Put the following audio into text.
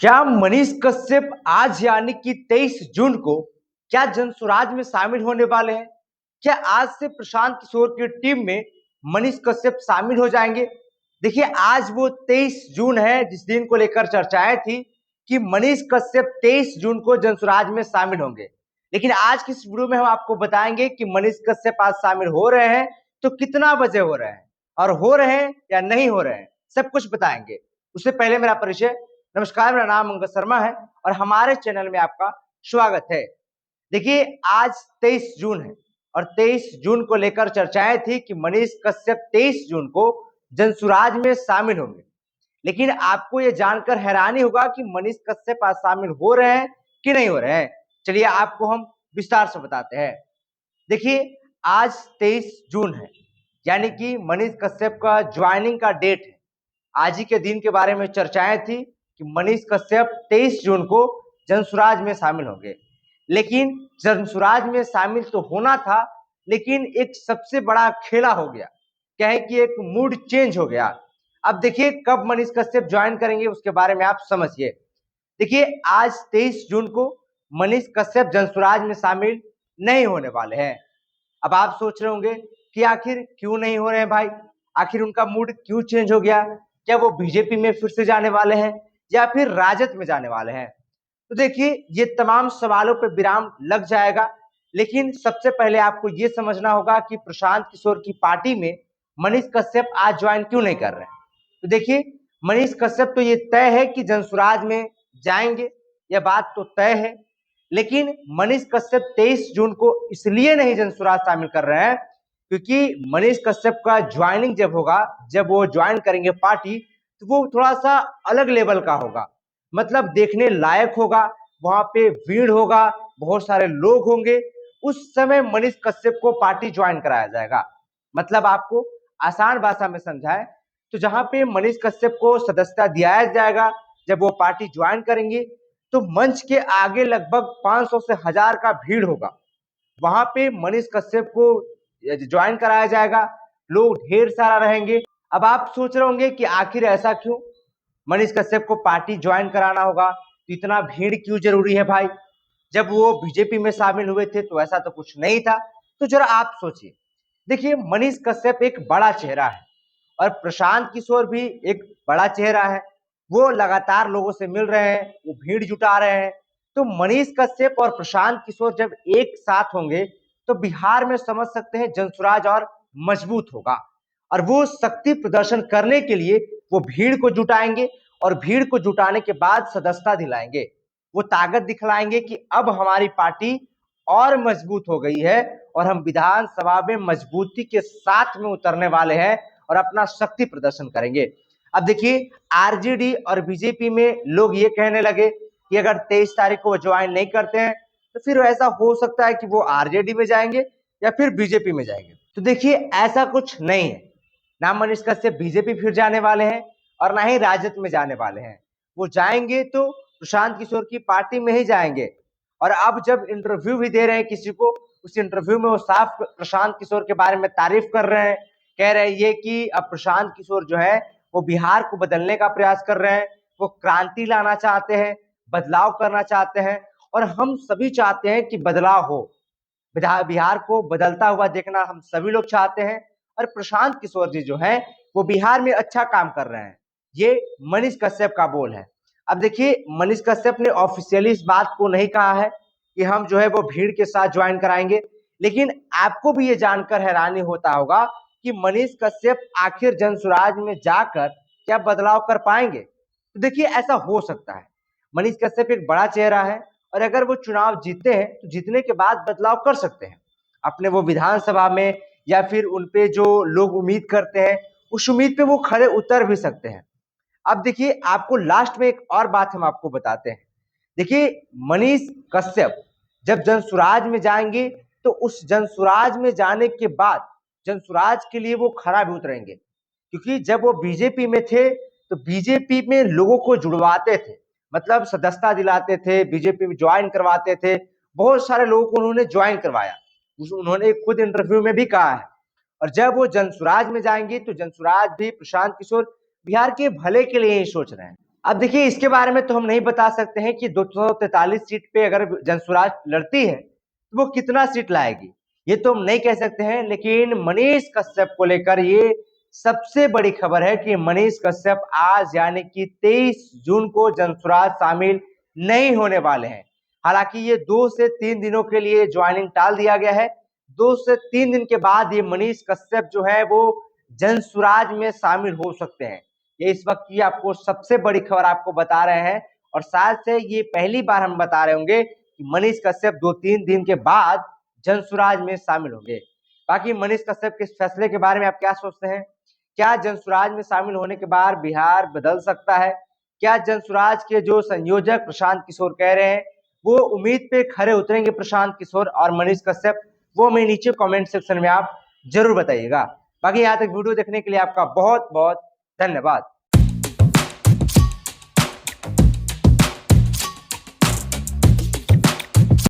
क्या मनीष कश्यप आज यानी कि 23 जून को क्या जनसुराज में शामिल होने वाले हैं? क्या आज से प्रशांत किशोर की टीम में मनीष कश्यप शामिल हो जाएंगे? देखिए, आज वो 23 जून है जिस दिन को लेकर चर्चाएं थी कि मनीष कश्यप 23 जून को जनसुराज में शामिल होंगे। लेकिन आज की इस वीडियो में हम आपको बताएंगे कि मनीष कश्यप आज शामिल हो रहे हैं तो कितना बजे हो रहे हैं और हो रहे हैं या नहीं हो रहे हैं, सब कुछ बताएंगे। उससे पहले मेरा परिचय। नमस्कार, मेरा नाम अंगद शर्मा है और हमारे चैनल में आपका स्वागत है। देखिए, आज 23 जून है और 23 जून को लेकर चर्चाएं थी कि मनीष कश्यप 23 जून को जनसुराज में शामिल होंगे। लेकिन आपको यह जानकर हैरानी होगा कि मनीष कश्यप आज शामिल हो रहे हैं कि नहीं हो रहे हैं। चलिए आपको हम विस्तार से बताते हैं। देखिए, आज 23 जून है यानी कि मनीष कश्यप का ज्वाइनिंग का डेट है। आज ही के दिन के बारे में चर्चाएं थी कि मनीष कश्यप 23 जून को जनसुराज में शामिल होंगे। लेकिन जनसुराज में शामिल तो होना था, लेकिन एक सबसे बड़ा खेला हो गया। क्या है कि एक मूड चेंज हो गया। अब देखिए, कब मनीष कश्यप ज्वाइन करेंगे उसके बारे में आप समझिए। देखिए, आज 23 जून को मनीष कश्यप जनसुराज में शामिल नहीं होने वाले हैं। अब आप सोच रहे होंगे कि आखिर क्यों नहीं हो रहे हैं भाई, आखिर उनका मूड क्यों चेंज हो गया? क्या वो बीजेपी में फिर से जाने वाले हैं या फिर राजद में जाने वाले हैं? तो देखिए, ये तमाम सवालों पर विराम लग जाएगा। लेकिन सबसे पहले आपको ये समझना होगा कि प्रशांत किशोर की पार्टी में मनीष कश्यप आज ज्वाइन क्यों नहीं कर रहे हैं। तो देखिए, मनीष कश्यप तो ये तय है कि जनसुराज में जाएंगे, यह बात तो तय है। लेकिन मनीष कश्यप 23 जून को इसलिए नहीं जनसुराज शामिल कर रहे हैं क्योंकि मनीष कश्यप का ज्वाइनिंग जब होगा, जब वो ज्वाइन करेंगे पार्टी, तो वो थोड़ा सा अलग लेवल का होगा। मतलब देखने लायक होगा, वहां पे भीड़ होगा, बहुत सारे लोग होंगे। उस समय मनीष कश्यप को पार्टी ज्वाइन कराया जाएगा। मतलब आपको आसान भाषा में समझाए तो जहां पे मनीष कश्यप को सदस्यता दिया जाएगा, जब वो पार्टी ज्वाइन करेंगे तो मंच के आगे लगभग 500 से 1000 का भीड़ होगा। वहां पे मनीष कश्यप को ज्वाइन कराया जाएगा, लोग ढेर सारा रहेंगे। अब आप सोच रहे होंगे कि आखिर ऐसा क्यों, मनीष कश्यप को पार्टी ज्वाइन कराना होगा तो इतना भीड़ क्यों जरूरी है भाई? जब वो बीजेपी में शामिल हुए थे तो ऐसा तो कुछ नहीं था। तो जरा आप सोचिए। देखिए, मनीष कश्यप एक बड़ा चेहरा है और प्रशांत किशोर भी एक बड़ा चेहरा है। वो लगातार लोगों से मिल रहे हैं, वो भीड़ जुटा रहे हैं। तो मनीष कश्यप और प्रशांत किशोर जब एक साथ होंगे तो बिहार में समझ सकते हैं जनसुराज और मजबूत होगा। और वो शक्ति प्रदर्शन करने के लिए वो भीड़ को जुटाएंगे और भीड़ को जुटाने के बाद सदस्यता दिलाएंगे। वो ताकत दिखलाएंगे कि अब हमारी पार्टी और मजबूत हो गई है और हम विधानसभा में मजबूती के साथ में उतरने वाले हैं और अपना शक्ति प्रदर्शन करेंगे। अब देखिए, आरजेडी और बीजेपी में लोग ये कहने लगे कि अगर 23 तारीख को वो ज्वाइन नहीं करते हैं तो फिर ऐसा हो सकता है कि वो आरजेडी में जाएंगे या फिर बीजेपी में जाएंगे। तो देखिए, ऐसा कुछ नहीं है। ना मनीष कश्यप बीजेपी फिर जाने वाले हैं और ना ही राजद में जाने वाले हैं। वो जाएंगे तो प्रशांत किशोर की पार्टी में ही जाएंगे। और अब जब इंटरव्यू भी दे रहे हैं किसी को, उस इंटरव्यू में वो साफ प्रशांत किशोर के बारे में तारीफ कर रहे हैं। कह रहे हैं ये कि अब प्रशांत किशोर जो है वो बिहार को बदलने का प्रयास कर रहे हैं, वो क्रांति लाना चाहते हैं, बदलाव करना चाहते हैं और हम सभी चाहते हैं कि बदलाव हो। बिहार को बदलता हुआ देखना हम सभी लोग चाहते हैं और प्रशांत किशोर जी जो है वो बिहार में अच्छा काम कर रहे हैं। ये मनीष कश्यप का बोल है। अब देखिए, मनीष कश्यप ने ऑफिशियली इस बात को नहीं कहा है कि हम जो है वो भीड़ के साथ ज्वाइन कराएंगे। लेकिन आपको भी ये जानकर हैरानी होता होगा कि मनीष कश्यप आखिर जनसुराज में जाकर क्या बदलाव कर पाएंगे। तो देखिए, ऐसा हो सकता है। मनीष कश्यप एक बड़ा चेहरा है और अगर वो चुनाव जीते हैं तो जीतने के बाद बदलाव कर सकते हैं अपने वो विधानसभा में, या फिर उनपे जो लोग उम्मीद करते हैं उस उम्मीद पे वो खड़े उतर भी सकते हैं। अब देखिए, आपको लास्ट में एक और बात हम आपको बताते हैं। देखिए, मनीष कश्यप जब जनसुराज में जाएंगे तो उस जनसुराज में जाने के बाद जनसुराज के लिए वो खरा भी उतरेंगे। क्योंकि जब वो बीजेपी में थे तो बीजेपी में लोगों को जुड़वाते थे, मतलब सदस्यता दिलाते थे, बीजेपी में ज्वाइन करवाते थे। बहुत सारे लोगों को उन्होंने ज्वाइन करवाया, उन्होंने खुद इंटरव्यू में भी कहा है। और जब वो जनसुराज में जाएंगे तो जनसुराज भी प्रशांत किशोर बिहार के भले के लिए ही सोच रहे हैं। अब देखिए, इसके बारे में तो हम नहीं बता सकते हैं कि 243 सीट पे अगर जनसुराज लड़ती है तो वो कितना सीट लाएगी, ये तो हम नहीं कह सकते हैं। लेकिन मनीष कश्यप को लेकर ये सबसे बड़ी खबर है कि मनीष कश्यप आज यानी कि 23 जून को जनसुराज शामिल नहीं होने वाले हैं। हालांकि ये 2 से 3 दिनों के लिए ज्वाइनिंग टाल दिया गया है। 2 से 3 दिन के बाद ये मनीष कश्यप जो है वो जनसुराज में शामिल हो सकते हैं। ये इस वक्त की आपको सबसे बड़ी खबर आपको बता रहे हैं, और शायद से ये पहली बार हम बता रहे होंगे कि मनीष कश्यप 2-3 दिन के बाद जनसुराज में शामिल होंगे। बाकी मनीष कश्यप के इस फैसले के बारे में आप क्या सोचते हैं? क्या जनसुराज में शामिल होने के बाद बिहार बदल सकता है? क्या जनसुराज के जो संयोजक प्रशांत किशोर कह रहे हैं वो उम्मीद पे खरे उतरेंगे प्रशांत किशोर और मनीष कश्यप? वो हमें नीचे कमेंट सेक्शन में आप जरूर बताइएगा। बाकी यहाँ तक वीडियो देखने के लिए आपका बहुत बहुत धन्यवाद।